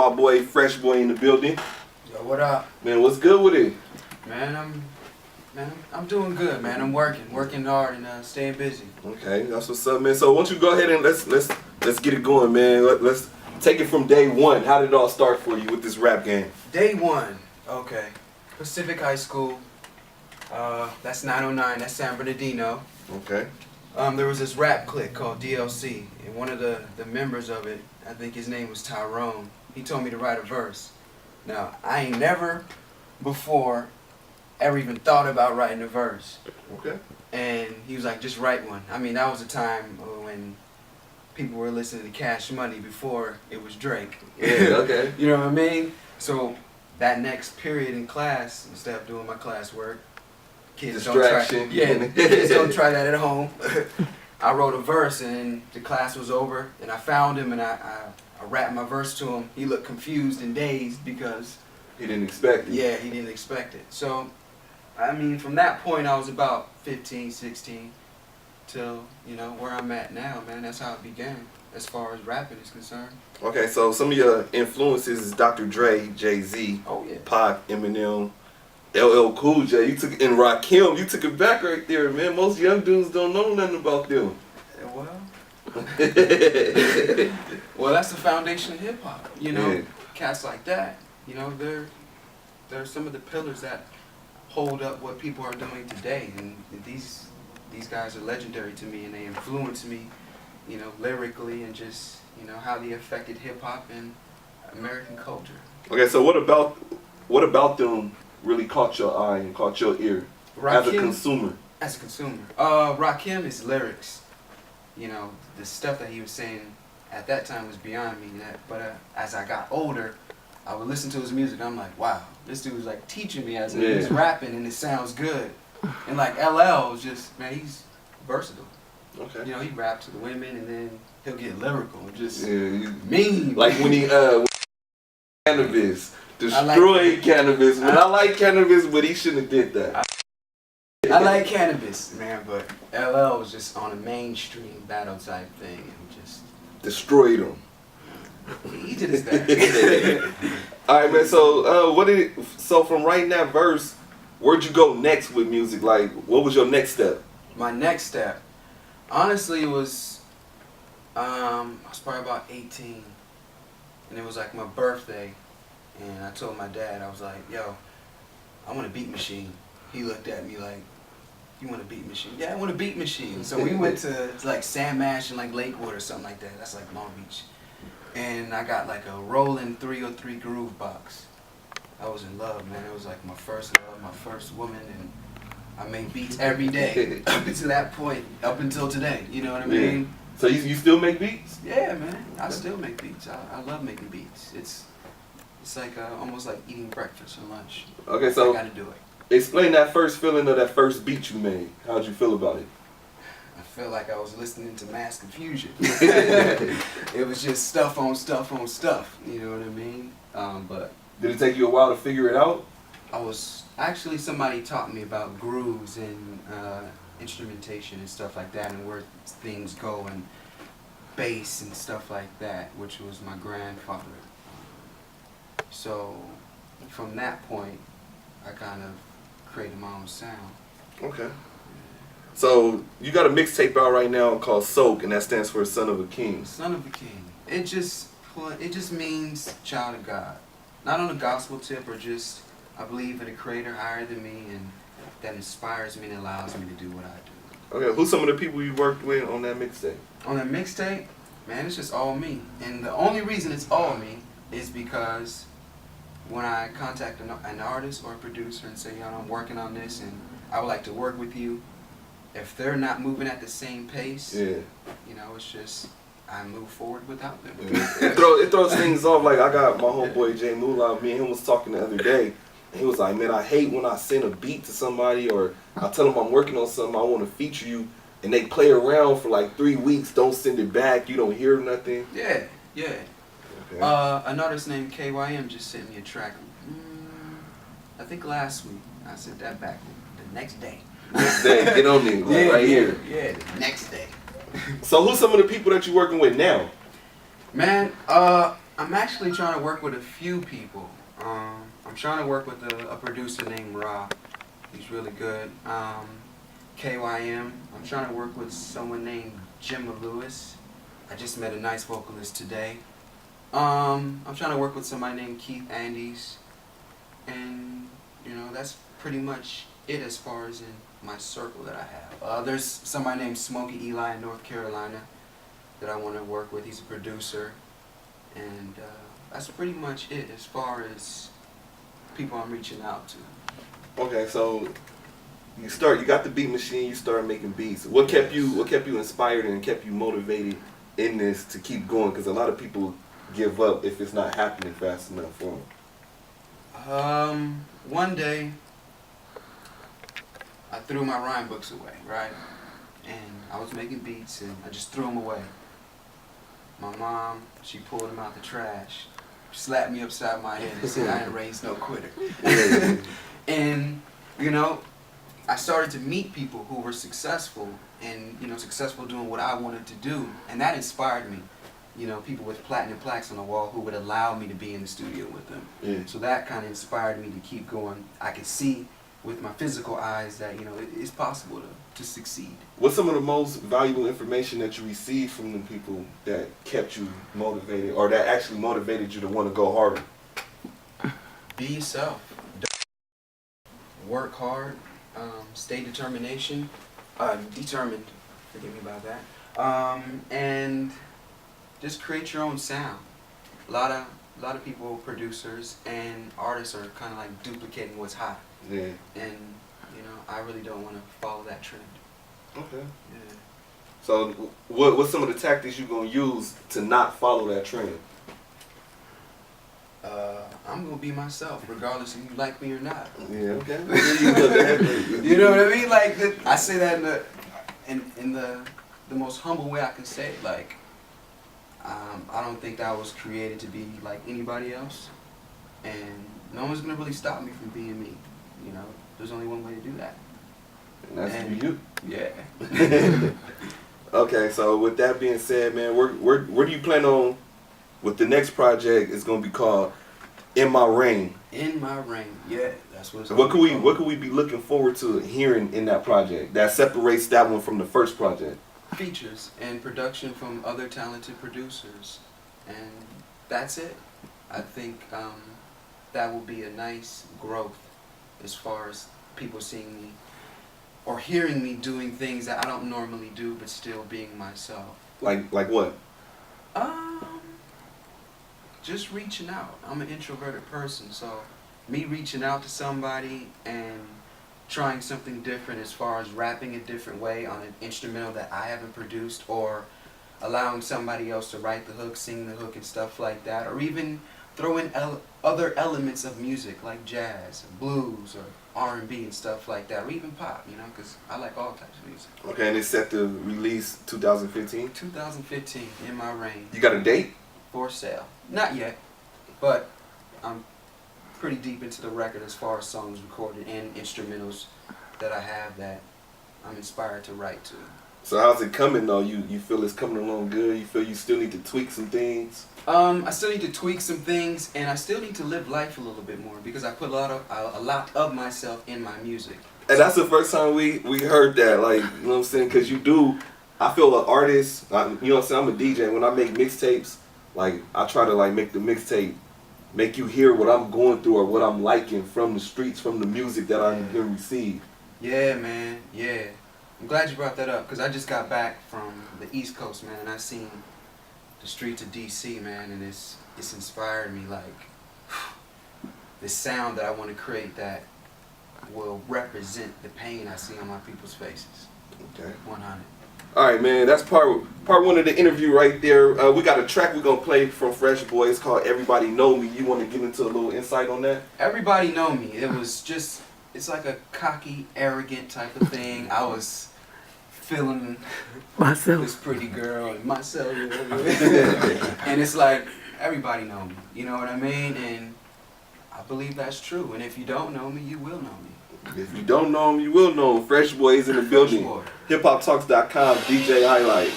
my boy Fresh Boy in the building. Yo, what up? Man, what's good with it? Man, I'm doing good, man. I'm working hard and staying busy. Okay, that's what's up, man. So why don't you go ahead and let's get it going, man. Let's take it from day one. How did it all start for you with this rap game? Day one, okay. Pacific High School. That's 909. That's San Bernardino. Okay. There was this rap clique called DLC, and one of the members of it, I think his name was Tyrone. He told me to write a verse. Now, I ain't never before ever even thought about writing a verse. Okay. And he was like, just write one. I mean, that was a time when people were listening to Cash Money before it was Drake. Yeah, okay. You know what I mean? So that next period in class, instead of doing my classwork, kids don't try. Yeah, kids don't try that at home. I wrote a verse and the class was over, and I found him and I rapped my verse to him. He looked confused and dazed because he didn't expect it. Yeah, he didn't expect it. So, I mean, from that point, I was about 15, 16, till, you know, where I'm at now, man. That's how it began, as far as rapping is concerned. Okay, so some of your influences is Dr. Dre, Jay-Z, Oh, yeah. Pac, Eminem, LL Cool J. You took and Rakim. You took it back right there, man. Most young dudes don't know nothing about them. Well, that's the foundation of hip hop. You know, Yeah. Cats like that. You know, they're some of the pillars that hold up what people are doing today, and these guys are legendary to me, and they influence me, you know, lyrically and just, you know, how they affected hip hop and American culture. Okay, so what about them really caught your eye and caught your ear as a consumer? As a consumer, Rakim, his lyrics, you know, the stuff that he was saying at that time was beyond me. But as I got older, I would listen to his music. I'm like, wow, this dude was like teaching me as he's rapping, and it sounds good. And like LL is just, man, he's versatile. Okay. You know, he raps to the women, and then he'll get lyrical and just mean. mean. Like when he cannabis, destroyed cannabis. When I like cannabis, but he shouldn't have did that. I like cannabis, man, but LL was just on a mainstream battle type thing and just destroyed him. He did his thing. All right, man. So, so from writing that verse, where'd you go next with music? Like, what was your next step? My next step, honestly, it was I was probably about 18, and it was like my birthday, and I told my dad, I was like, "Yo, I want a beat machine." He looked at me like, "You want a beat machine?" "Yeah, I want a beat machine." So we went to like Sam Ash and like Lakewood or something like that. That's like Long Beach. And I got like a Roland 303 groove box. I was in love, man. It was like my first love, my first woman, and I made beats every day up until that point, up until today. You know what I mean? So you still make beats? Yeah, man. I still make beats. I love making beats. It's like almost like eating breakfast or lunch. Okay, so I gotta do it. Explain that first feeling of that first beat you made. How'd you feel about it? I felt like I was listening to Mass Confusion. It was just stuff on stuff on stuff. You know what I mean? But did it take you a while to figure it out? Actually somebody taught me about grooves and instrumentation and stuff like that, and where things go, and bass and stuff like that, which was my grandfather. So from that point, I kind of created my own sound. Okay. So you got a mixtape out right now called S.o.a.k, and that stands for Son of a King. Son of a King. It just means child of God. Not on a gospel tip, or just I believe in a creator higher than me, and that inspires me and allows me to do what I do. Okay, who's some of the people you worked with on that mixtape? On that mixtape, man, it's just all me. And the only reason it's all me is because when I contact an artist or a producer and say, "Yo, I'm working on this and I would like to work with you," if they're not moving at the same pace, you know, it's just I move forward without them. It throws things off. Like I got my homeboy Jay Moolah, me and him was talking the other day, and he was like, "Man, I hate when I send a beat to somebody or I tell them I'm working on something, I want to feature you, and they play around for like 3 weeks, don't send it back, you don't hear nothing." Yeah. Okay. An artist named KYM just sent me a track. I think last week. I sent that back the next day. Next day, get on me, right here. Yeah, the next day. So who's some of the people that you're working with now? Man, I'm actually trying to work with a few people. I'm trying to work with a producer named Ra. He's really good. KYM. I'm trying to work with someone named Jimma Lewis. I just met a nice vocalist today. I'm trying to work with somebody named Keith Andes. And, you know, that's pretty much it as far as in my circle that I have. There's somebody named Smokey Eli in North Carolina that I want to work with. He's a producer. And that's pretty much it as far as people I'm reaching out to. Okay, so you got the beat machine, you started making beats. What kept you inspired and kept you motivated in this to keep going? Because a lot of people give up if it's not happening fast enough for them. One day I threw my rhyme books away, right? And I was making beats and I just threw them away. My mom, she pulled them out the trash, slapped me upside my head and said I ain't raised no quitter. And, you know, I started to meet people who were successful and, you know, successful doing what I wanted to do. And that inspired me. You know, people with platinum plaques on the wall who would allow me to be in the studio with them. Yeah. So that kind of inspired me to keep going. I could see with my physical eyes that, you know, it's possible to succeed. What's some of the most valuable information that you received from the people that kept you motivated or that actually motivated you to want to go harder? Be yourself. Work hard. Stay determined. Forgive me about that. And just create your own sound. A lot of people, producers and artists, are kind of like duplicating what's hot. Yeah. And you know, I really don't want to follow that trend. Okay. Yeah. So, what's some of the tactics you gonna use to not follow that trend? I'm gonna be myself, regardless if you like me or not. Yeah. Okay. You know what I mean? Like I say that in the most humble way I can say it. Like, I don't think I was created to be like anybody else, and no one's gonna really stop me from being me. You know, there's only one way to do that. And that's to be you. Yeah. Okay, so with that being said, man, where do you plan on with the next project? It's gonna be called In My Reign. In My Reign. Yeah, that's what it's What could we be looking forward to hearing in that project that separates that one from the first project? Features and production from other talented producers, and that's it. I think that will be a nice growth as far as people seeing me or hearing me doing things that I don't normally do, but still being myself. Like what? Just reaching out. I'm an introverted person, so me reaching out to somebody and trying something different as far as rapping a different way on an instrumental that I haven't produced, or allowing somebody else to write the hook, sing the hook and stuff like that, or even throw in other elements of music like jazz, blues, or R&B and stuff like that, or even pop, you know, because I like all types of music. Okay, and it's set to release 2015? 2015, In My Reign. You got a date? For sale. Not yet, but I'm pretty deep into the record as far as songs recorded and instrumentals that I have that I'm inspired to write to. So how's it coming though? You feel it's coming along good? You feel you still need to tweak some things? I still need to tweak some things, and I still need to live life a little bit more because I put a lot of myself in my music. And that's the first time we heard that, like, you know what I'm saying? Because you do, I feel an artist, you know what I'm saying? I'm a DJ. When I make mixtapes, like, I try to, like, make the mixtape, make you hear what I'm going through or what I'm liking from the streets, from the music that I can receive. Yeah, man, yeah. I'm glad you brought that up because I just got back from the East Coast, man, and I seen the streets of DC, man, and it's inspired me, like, this sound that I want to create that will represent the pain I see on my people's faces. Okay. 100. All right, man. That's part one of the interview right there. We got a track we're gonna play from Fresh Boy. It's called "Everybody Know Me." You want to get into a little insight on that? Everybody know me. It was just, it's like a cocky, arrogant type of thing. I was feeling myself, this pretty girl, and myself, and it's like everybody know me. You know what I mean? And I believe that's true. And if you don't know me, you will know me. If you don't know him, you will know him. Fresh Boy is in the building. HipHopTalks.com, DJ HighLight.